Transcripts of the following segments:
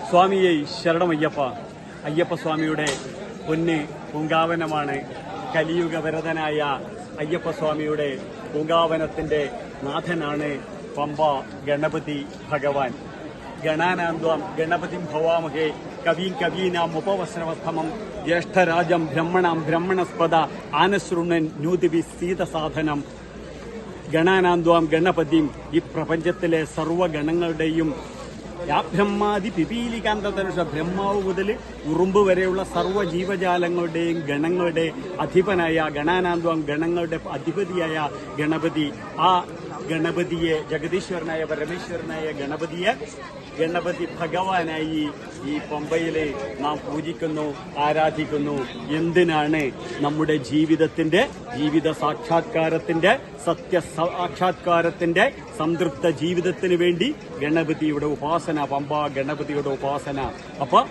സ്വാമിയെ ശരണമയ്യപ്പ. അയ്യപ്പ സ്വാമിയുടെ പൊന്ന് പൂങ്കാവനമാണ്. കലിയുഗ വരദനായ അയ്യപ്പ സ്വാമിയുടെ പൂങ്കാവനത്തിന്റെ നാഥനാണ് പമ്പ ഗണപതി ഭഗവാൻ. ഗണാനാന്ത്വാം ഗണപതിം ഭവാമഹേ കവീം കവീനാം ഉപവസ്രവസ്തമം ജ്യേഷ്ഠരാജം ബ്രഹ്മണാം ബ്രഹ്മണസ്പദ ആനശൃണ്ണൻ നൂതിവി സീതസാധനം. ഗണാനാന്ത്വാം ഗണപതിം, ഈ പ്രപഞ്ചത്തിലെ സർവ്വഗണങ്ങളുടെയും ബ്രഹ്മാതി പിപീലികാന്തധനുഷ, ബ്രഹ്മാവ് മുതൽ ഉറുമ്പ് വരെയുള്ള സർവ്വ ജീവജാലങ്ങളുടെയും ഗണങ്ങളുടെ അധിപനായ ഗണാനാന്ത്വാം, ഗണങ്ങളുടെ അധിപതിയായ ഗണപതി. ആ ഗണപതിയെ, ജഗദീശ്വരനായ പരമേശ്വരനായ ഗണപതിയെ ഗണപതി ഭഗവാനായി ഈ പമ്പയില് നാം പൂജിക്കുന്നു, ആരാധിക്കുന്നു. എന്തിനാണ്? നമ്മുടെ ജീവിത സാക്ഷാത്കാരത്തിന്റെ, സത്യ സാക്ഷാത്കാരത്തിന്റെ സംതൃപ്ത ജീവിതത്തിന് വേണ്ടി ഗണപതിയുടെ ഉപാസന, പമ്പ ഗണപതിയുടെ ഉപാസന. അപ്പൊ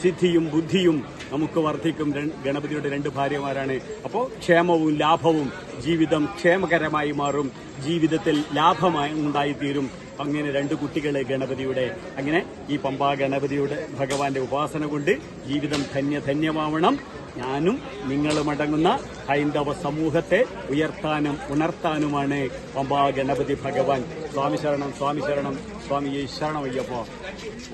സിദ്ധിയും ബുദ്ധിയും നമുക്ക് വർദ്ധിക്കും. ഗണപതിയുടെ രണ്ട് ഭാര്യമാരാണ്. അപ്പോൾ ക്ഷേമവും ലാഭവും, ജീവിതം ക്ഷേമകരമായി മാറും, ജീവിതത്തിൽ ലാഭമായി ഉണ്ടായിത്തീരും. അങ്ങനെ രണ്ട് കുട്ടികളെ ഗണപതിയുടെ. അങ്ങനെ ഈ പമ്പാ ഗണപതിയുടെ ഭഗവാന്റെ ഉപാസന കൊണ്ട് ജീവിതം ധന്യമാവണം. ഞാനും നിങ്ങളുമടങ്ങുന്ന ഹൈന്ദവ സമൂഹത്തെ ഉയർത്താനും ഉണർത്താനുമാണ് പമ്പാ ഗണപതി ഭഗവാൻ. സ്വാമി ശരണം, സ്വാമി ശരണം, സ്വാമിയെ ശരണമയ്യപ്പ.